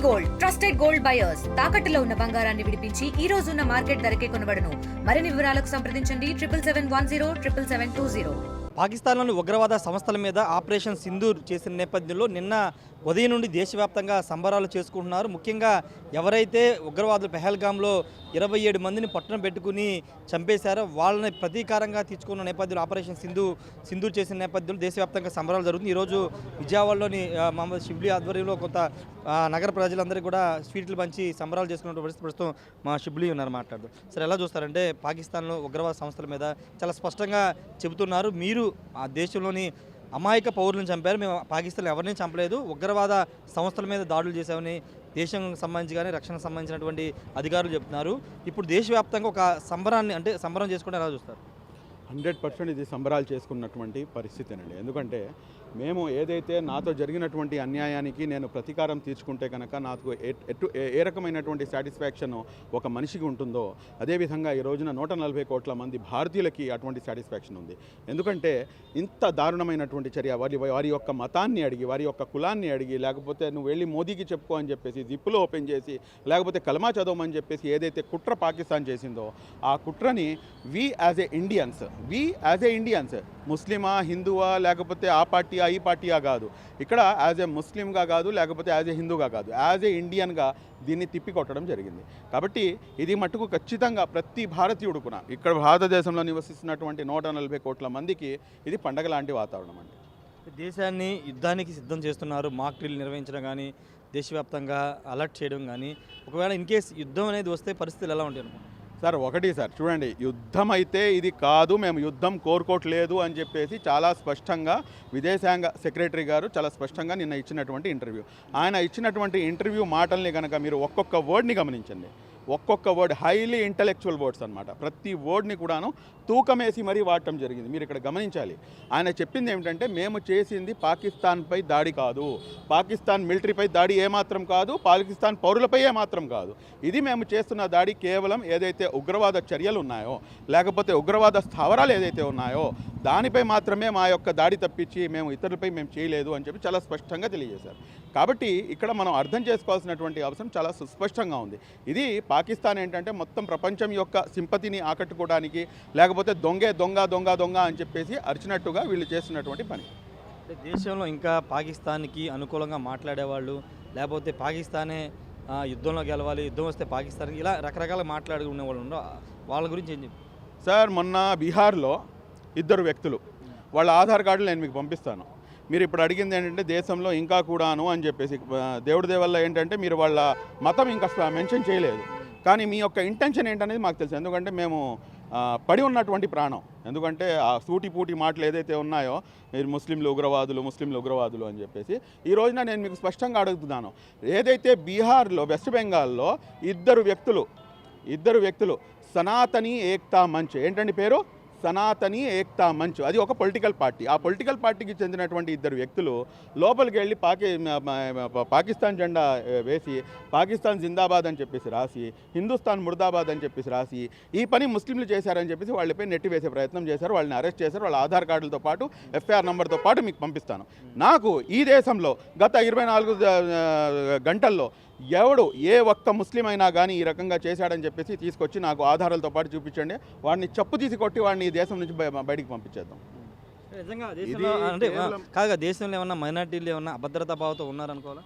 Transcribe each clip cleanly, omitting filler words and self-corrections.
Gold trusted gold buyers తాకట్టులో ఉన్న బంగారాన్ని విడిపించి ఈ రోజు ఉన్న మార్కెట్ ధరకే కొనబడును. మరిన్ని వివరాలకు సంప్రదించండి 77710720. పాకిస్తాన్లోని ఉగ్రవాద సంస్థల మీద ఆపరేషన్ సింధూర్ చేసిన నేపథ్యంలో నిన్న ఉదయం నుండి దేశవ్యాప్తంగా సంబరాలు చేసుకుంటున్నారు. ముఖ్యంగా ఎవరైతే ఉగ్రవాదులు పెహల్గాంలో 27 మందిని పట్టున పెట్టుకుని చంపేశారో వాళ్ళని ప్రతీకారంగా తీసుకున్న నేపథ్యంలో ఆపరేషన్ సింధూర్ చేసిన నేపథ్యంలో దేశవ్యాప్తంగా సంబరాలు జరుగుతుంది. ఈరోజు విజయవాడలోని మహమ్మద్ షిబ్లీ ఆధ్వర్యంలో కొంత నగర ప్రజలందరికీ కూడా స్వీట్లు పంచి సంబరాలు చేసుకున్న పరిస్థితి ప్రస్తుతం మా షిబ్లీ ఉన్నారు మాట్లాడుతూ. సరే, ఎలా చూస్తారంటే పాకిస్తాన్లో ఉగ్రవాద సంస్థల మీద చాలా స్పష్టంగా చెబుతున్నారు, మీరు ఆ దేశంలోని అమాయక పౌరులను చంపారు, మేము పాకిస్తాన్లో ఎవరిని చంపలేదు, ఉగ్రవాద సంస్థల మీద దాడులు చేశామని దేశం సంబంధించి కానీ రక్షణకు సంబంధించినటువంటి అధికారులు చెప్తున్నారు. ఇప్పుడు దేశవ్యాప్తంగా ఒక సంబరం చేసుకుంటే ఎలా చూస్తారు? 100% ఇది సంబరాలు చేసుకున్నటువంటి పరిస్థితేనండి. ఎందుకంటే మేము ఏదైతే నాతో జరిగినటువంటి అన్యాయానికి నేను ప్రతీకారం తీర్చుకుంటే కనుక నాకు ఏ రకమైనటువంటి సాటిస్ఫాక్షన్ ఒక మనిషికి ఉంటుందో అదేవిధంగా ఈ రోజున 140 కోట్ల మంది భారతీయులకి అటువంటి సాటిస్ఫాక్షన్ ఉంది. ఎందుకంటే ఇంత దారుణమైనటువంటి చర్య వారి యొక్క మతాన్ని అడిగి, వారి యొక్క కులాన్ని అడిగి, లేకపోతే నువ్వు వెళ్ళి మోదీకి చెప్పుకో అని చెప్పేసి జిప్పులో ఓపెన్ చేసి, లేకపోతే కలమా చదవమని చెప్పేసి ఏదైతే కుట్ర పాకిస్తాన్ చేసిందో ఆ కుట్రని వి యాజ్ ఏ ఇండియన్స్ ముస్లిమా, హిందువా, లేకపోతే ఆ పార్టీయా ఈ పార్టీయా కాదు, ఇక్కడ యాజ్ ఏ ముస్లింగా కాదు, లేకపోతే యాజ్ ఏ హిందూగా కాదు, యాజ్ ఏ ఇండియన్గా దీన్ని తిప్పికొట్టడం జరిగింది. కాబట్టి ఇది మట్టుకు ఖచ్చితంగా ప్రతి భారతీయుడు కూడా ఇక్కడ భారతదేశంలో నివసిస్తున్నటువంటి 140 కోట్ల మందికి ఇది పండగ లాంటి వాతావరణం అండి. దేశాన్ని యుద్ధానికి సిద్ధం చేస్తున్నారు, మాక్ డ్రిల్ నిర్వహించడం కానీ దేశవ్యాప్తంగా అలర్ట్ చేయడం కానీ, ఒకవేళ ఇన్ కేస్ యుద్ధం అనేది వస్తే పరిస్థితులు ఎలా ఉంటాయి అనుకుంటున్నారు? సార్ చూడండి, యుద్ధం అయితే ఇది కాదు, మేము యుద్ధం కోరుకోవట్లేదు అని చెప్పేసి చాలా స్పష్టంగా విదేశాంగ సెక్రటరీ గారు చాలా స్పష్టంగా నిన్న ఇచ్చినటువంటి ఇంటర్వ్యూ, ఆయన ఇచ్చినటువంటి ఇంటర్వ్యూ మాటల్ని కనుక మీరు ఒక్కొక్క వర్డ్ని గమనించండి. ఒక్కొక్క వర్డ్ హైలీ ఇంటలెక్చువల్ వర్డ్స్ అనమాట. ప్రతి వర్డ్ని కూడాను తూకమేసి మరీ వాడటం జరిగింది. మీరు ఇక్కడ గమనించాలి, ఆయన చెప్పింది ఏమిటంటే మేము చేసింది పాకిస్తాన్పై దాడి కాదు, పాకిస్తాన్ మిలిటరీపై దాడి ఏమాత్రం కాదు, పాకిస్తాన్ పౌరులపై ఏమాత్రం కాదు, ఇది మేము చేస్తున్న దాడి కేవలం ఏదైతే ఉగ్రవాద చర్యలు ఉన్నాయో, లేకపోతే ఉగ్రవాద స్థావరాలు ఏదైతే ఉన్నాయో దానిపై మాత్రమే మా యొక్క దాడి తప్పించి మేము ఇతరులపై మేము చేయలేదు అని చెప్పి చాలా స్పష్టంగా తెలియజేశారు. కాబట్టి ఇక్కడ మనం అర్థం చేసుకోవాల్సినటువంటి అవసరం చాలా సుస్పష్టంగా ఉంది. ఇది పాకిస్తాన్ ఏంటంటే మొత్తం ప్రపంచం యొక్క సింపతిని ఆకట్టుకోవడానికి, లేకపోతే దొంగ అని చెప్పేసి అరిచినట్టుగా వీళ్ళు చేస్తున్నటువంటి పని. దేశంలో ఇంకా పాకిస్తాన్కి అనుకూలంగా మాట్లాడేవాళ్ళు, లేకపోతే పాకిస్తానే యుద్ధంలో గెలవాలి, యుద్ధం వస్తే పాకిస్తాన్కి, ఇలా రకరకాల మాట్లాడుకునే వాళ్ళు ఉండవు, వాళ్ళ గురించి ఏం చెప్పి? సార్, మొన్న బీహార్లో 2 వ్యక్తులు వాళ్ళ ఆధార్ కార్డులు నేను మీకు పంపిస్తాను. మీరు ఇప్పుడు అడిగింది ఏంటంటే దేశంలో ఇంకా కూడాను అని చెప్పేసి, దేవుడి దేవల్ల ఏంటంటే మీరు వాళ్ళ మతం ఇంకా మెన్షన్ చేయలేదు, కానీ మీ యొక్క ఇంటెన్షన్ ఏంటనేది మాకు తెలుసు. ఎందుకంటే మేము పడి ఉన్నటువంటి ప్రాణం, ఎందుకంటే ఆ సూటిపూటి మాటలు ఏదైతే ఉన్నాయో మీరు ముస్లింలు ఉగ్రవాదులు అని చెప్పేసి, ఈ రోజున నేను మీకు స్పష్టంగా అడుగుతున్నాను, ఏదైతే బీహార్లో వెస్ట్ బెంగాల్లో 2 వ్యక్తులు సనాతనీ ఏక్తా మంచ్, ఏంటండి పేరు, సనాతనీ ఏక్తా మంచ్, అది ఒక పొలిటికల్ పార్టీ, ఆ పొలిటికల్ పార్టీకి చెందినటువంటి 2 వ్యక్తులు లోపలికి వెళ్ళి పాకిస్తాన్ జెండా వేసి పాకిస్తాన్ జిందాబాద్ అని చెప్పేసి రాసి, హిందుస్థాన్ ముర్దాబాద్ అని చెప్పేసి రాసి, ఈ పని ముస్లింలు చేశారని చెప్పేసి వాళ్ళపై నెట్టి వేసే ప్రయత్నం చేశారు. వాళ్ళని అరెస్ట్ చేశారు. వాళ్ళ ఆధార్ కార్డులతో పాటు ఎఫ్ఐఆర్ నెంబర్తో పాటు మీకు పంపిస్తాను. నాకు ఈ దేశంలో గత 24 గంటల్లో ఏ ఒక్క ముస్లిం అయినా కానీ ఈ రకంగా చేశాడని చెప్పేసి తీసుకొచ్చి నాకు ఆధారాలతో పాటు చూపించండి, వాడిని చెప్పు తీసి కొట్టి వాడిని ఈ దేశం నుంచి బయటికి పంపించేద్దాం. నిజంగా దేశంలో ఏమన్నా మైనార్టీలు ఏమన్నా అభద్రతా భావంతో ఉన్నారనుకోవాలా?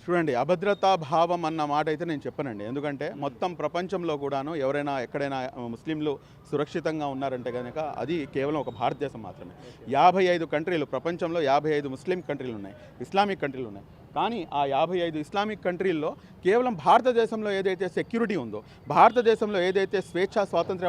చూడండి, అభద్రతా భావం అన్న మాట అయితే నేను చెప్పనండి. ఎందుకంటే మొత్తం ప్రపంచంలో కూడాను ఎవరైనా ఎక్కడైనా ముస్లింలు సురక్షితంగా ఉన్నారంటే కనుక అది కేవలం ఒక భారతదేశం మాత్రమే. 55 కంట్రీలు, ప్రపంచంలో 55 ముస్లిం కంట్రీలు ఉన్నాయి, ఇస్లామిక్ కంట్రీలు ఉన్నాయి. కానీ ఆ 55 ఇస్లామిక్ కంట్రీల్లో కేవలం భారతదేశంలో ఏదైతే సెక్యూరిటీ ఉందో, భారతదేశంలో ఏదైతే స్వేచ్ఛ స్వాతంత్ర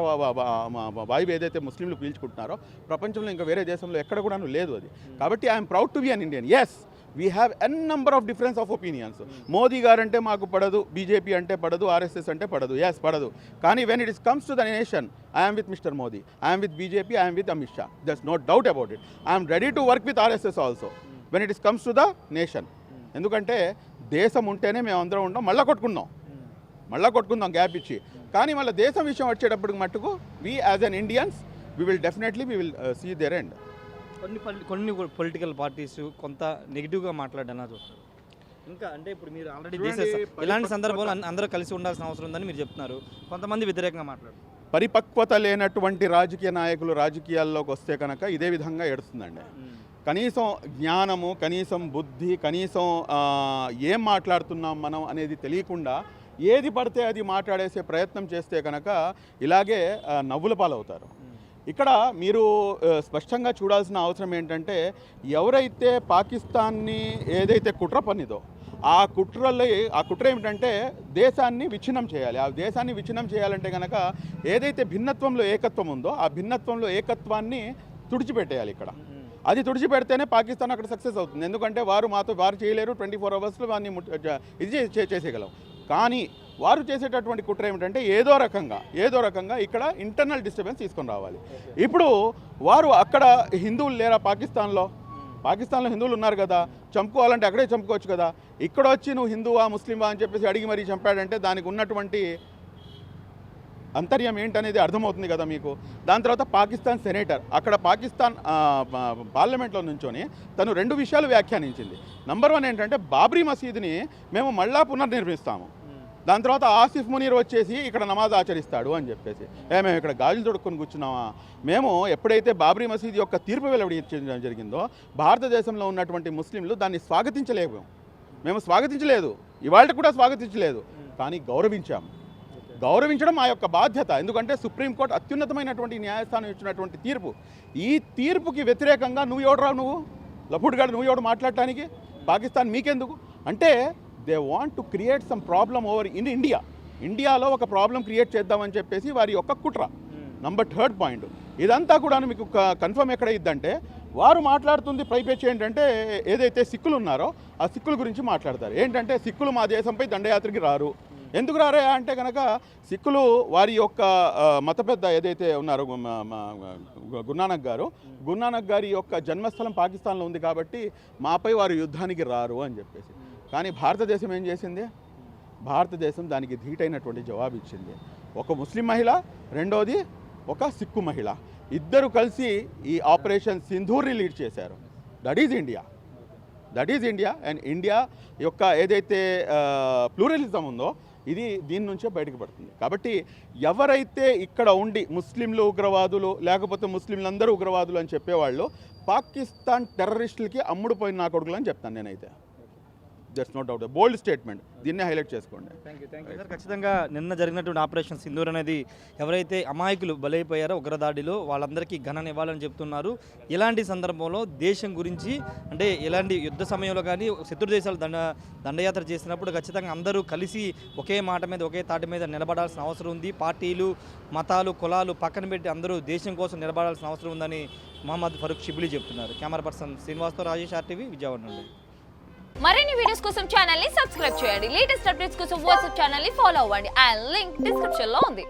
వాయువు ఏదైతే ముస్లింలు పీల్చుకుంటున్నారో ప్రపంచంలో ఇంకా వేరే దేశంలో ఎక్కడ కూడా లేదు అది. కాబట్టి I'm proud to be an Indian. Yes, we have an number of difference of opinions. Modi గారు అంటే మాకు పడదు, బీజేపీ అంటే పడదు, ఆర్ఎస్ఎస్ అంటే పడదు, ఎస్ పడదు. కానీ when it comes to the nation, I'm with mister Modi, I'm with BJP, I'm with Amit Shah, that's no doubt about it. I'm ready to work with RSS also when it comes to the nation. ఎందుకంటే దేశం ఉంటేనే మేము అందరం ఉంటాం, మళ్ళీ కొట్టుకుందాం gap ఇచ్చి. కానీ మళ్ళీ దేశం విషయం వచ్చేటప్పటికి మట్టుకు we as an Indians we will see their end. కొన్ని పొలిటికల్ పార్టీస్ కొంత నెగిటివ్గా మాట్లాడనా చూస్తారు. ఇంకా అంటే ఇప్పుడు మీరు ఆల్రెడీ చూడండి, ఇలాంటి సందర్భంలో అందరూ కలిసి ఉండాల్సిన అవసరం ఉందని మీరు చెప్తున్నారు, కొంతమంది వ్యతిరేకంగా మాట్లాడుతున్నారు. పరిపక్వత లేనటువంటి రాజకీయ నాయకులు రాజకీయాల్లోకి వస్తే కనుక ఇదే విధంగా ఏడుస్తుందండి. కనీసం జ్ఞానము, కనీసం బుద్ధి, కనీసం ఏం మాట్లాడుతున్నాం మనం అనేది తెలియకుండా ఏది పడితే అది మాట్లాడేసే ప్రయత్నం చేస్తే కనుక ఇలాగే నవ్వుల పాలవుతారు. ఇక్కడ మీరు స్పష్టంగా చూడాల్సిన అవసరం ఏంటంటే, ఎవరైతే పాకిస్తాన్ని ఏదైతే కుట్ర పన్నిదో ఆ కుట్ర ఏమిటంటే దేశాన్ని విచ్ఛిన్నం చేయాలి. ఆ దేశాన్ని విచ్ఛిన్నం చేయాలంటే కనుక ఏదైతే భిన్నత్వంలో ఏకత్వం ఉందో ఆ భిన్నత్వంలో ఏకత్వాన్ని తుడిచిపెట్టేయాలి. ఇక్కడ అది తుడిచిపెడితేనే పాకిస్తాన్ అక్కడ సక్సెస్ అవుతుంది. ఎందుకంటే వారు చేయలేరు, 24 అవర్స్లో వారిని ఇది చేసేయగలం. కానీ వారు చేసేటటువంటి కుట్ర ఏమిటంటే ఏదో రకంగా ఇక్కడ ఇంటర్నల్ డిస్టర్బెన్స్ తీసుకొని రావాలి. ఇప్పుడు వారు అక్కడ హిందువులు లేరా పాకిస్తాన్లో హిందువులు ఉన్నారు కదా, చంపుకోవాలంటే అక్కడే చంపుకోవచ్చు కదా. ఇక్కడ వచ్చి నువ్వు హిందువా ముస్లింవా అని చెప్పేసి అడిగి మరీ చంపాడంటే దానికి ఉన్నటువంటి అంతర్యం ఏంటనేది అర్థమవుతుంది కదా మీకు. దాని తర్వాత పాకిస్తాన్ సెనేటర్ అక్కడ పాకిస్తాన్ పార్లమెంట్లో నుంచొని తను 2 విషయాలు వ్యాఖ్యానించింది. నంబర్ 1 ఏంటంటే బాబ్రీ మసీదుని మేము మళ్ళా పునర్నిర్మిస్తాము, దాని తర్వాత ఆసిఫ్ మునీర్ వచ్చేసి ఇక్కడ నమాజ్ ఆచరిస్తాడు అని చెప్పేసి. మేము ఇక్కడ గాజులు తొడుక్కొని కూర్చున్నామా? మేము ఎప్పుడైతే బాబ్రీ మసీద్ యొక్క తీర్పు వెలువడించడం జరిగిందో భారతదేశంలో ఉన్నటువంటి ముస్లింలు దాన్ని మేము స్వాగతించలేదు, ఇవాళ కూడా స్వాగతించలేదు, కానీ గౌరవించడం మా యొక్క బాధ్యత. ఎందుకంటే సుప్రీంకోర్టు అత్యున్నతమైనటువంటి న్యాయస్థానం ఇచ్చినటువంటి తీర్పు, ఈ తీర్పుకి వ్యతిరేకంగా నువ్వు లఫుడ్గాడు నువ్వు ఎవడు మాట్లాడటానికి? పాకిస్తాన్ మీకెందుకు అంటే they want to create some problem over in ఇండియాలో ఒక ప్రాబ్లం క్రియేట్ చేద్దామని చెప్పేసి వారి యొక్క కుట్ర. నంబర్ 3rd పాయింట్, ఇదంతా కూడా మీకు కన్ఫర్మ్ ఎక్కడ ఇద్దంటే వారు మాట్లాడుతుంది పైపెచ్చి ఏంటంటే ఏదైతే సిక్కులు ఉన్నారో ఆ సిక్కుల గురించి మాట్లాడతారు. ఏంటంటే సిక్కులు మా దేశంపై దండయాత్రకి రారు. ఎందుకు రారే అంటే కనుక సిక్కులు వారి యొక్క మత పెద్ద ఏదైతే ఉన్నారో గురునానక్ గారి యొక్క జన్మస్థలం పాకిస్తాన్లో ఉంది కాబట్టి మాపై వారు యుద్ధానికి రారు అని చెప్పేసి. కానీ భారతదేశం ఏం చేసింది? భారతదేశం దానికి ధీటైనటువంటి జవాబు ఇచ్చింది. ఒక ముస్లిం మహిళ, రెండోది ఒక సిక్కు మహిళ, ఇద్దరు కలిసి ఈ ఆపరేషన్ సింధూర్ని లీడ్ చేశారు. That is India. And India యొక్క ఏదైతే ప్లూరలిజం ఉందో ఇది దీని నుంచే బయటకు పడుతుంది. కాబట్టి ఎవరైతే ఇక్కడ ఉండి ముస్లింలు ఉగ్రవాదులు లేకపోతే ముస్లింలందరూ ఉగ్రవాదులు అని చెప్పేవాళ్ళు పాకిస్తాన్ టెర్రరిస్టులకి అమ్ముడుపోయిన నా కొడుకులు అని చెప్తాను నేనైతే. That's no doubt, bold statement, దీన్నే హైలైట్ చేసుకోండి. Thank you sir. ఖచ్చితంగా నిన్న జరిగినటువంటి ఆపరేషన్ సింధూర్ అనేది ఎవరైతే అమాయకులు బలైపోయారో ఉగ్రదాడిలో వాళ్ళందరికీ ఘన నివాళులని చెప్తున్నారు. ఇలాంటి సందర్భంలో దేశం గురించి అంటే ఇలాంటి యుద్ధ సమయంలో కానీ శత్రు దేశాలు దండయాత్ర చేసినప్పుడు ఖచ్చితంగా అందరూ కలిసి ఒకే మాట మీద ఒకే తాటి మీద నిలబడాల్సిన అవసరం ఉంది. పార్టీలు, మతాలు, కులాలు పక్కన పెట్టి అందరూ దేశం కోసం నిలబడాల్సిన అవసరం ఉందని మహమ్మద్ ఫరూక్ షిబ్లీ చెప్తున్నారు. కెమెరా పర్సన్ శ్రీనివాస్తో రాజేష్, RTV, విజయవాడ నుండి. మరిన్ని వీడియోస్ కోసం ఛానల్ ని సబ్స్క్రైబ్ చేయండి. లేటెస్ట్ అప్డేట్స్ కోసం వాట్సాప్ ఛానల్ ని ఫాలో అవ్వండి. ఆ లింక్ డిస్క్రిప్షన్ లో ఉంది.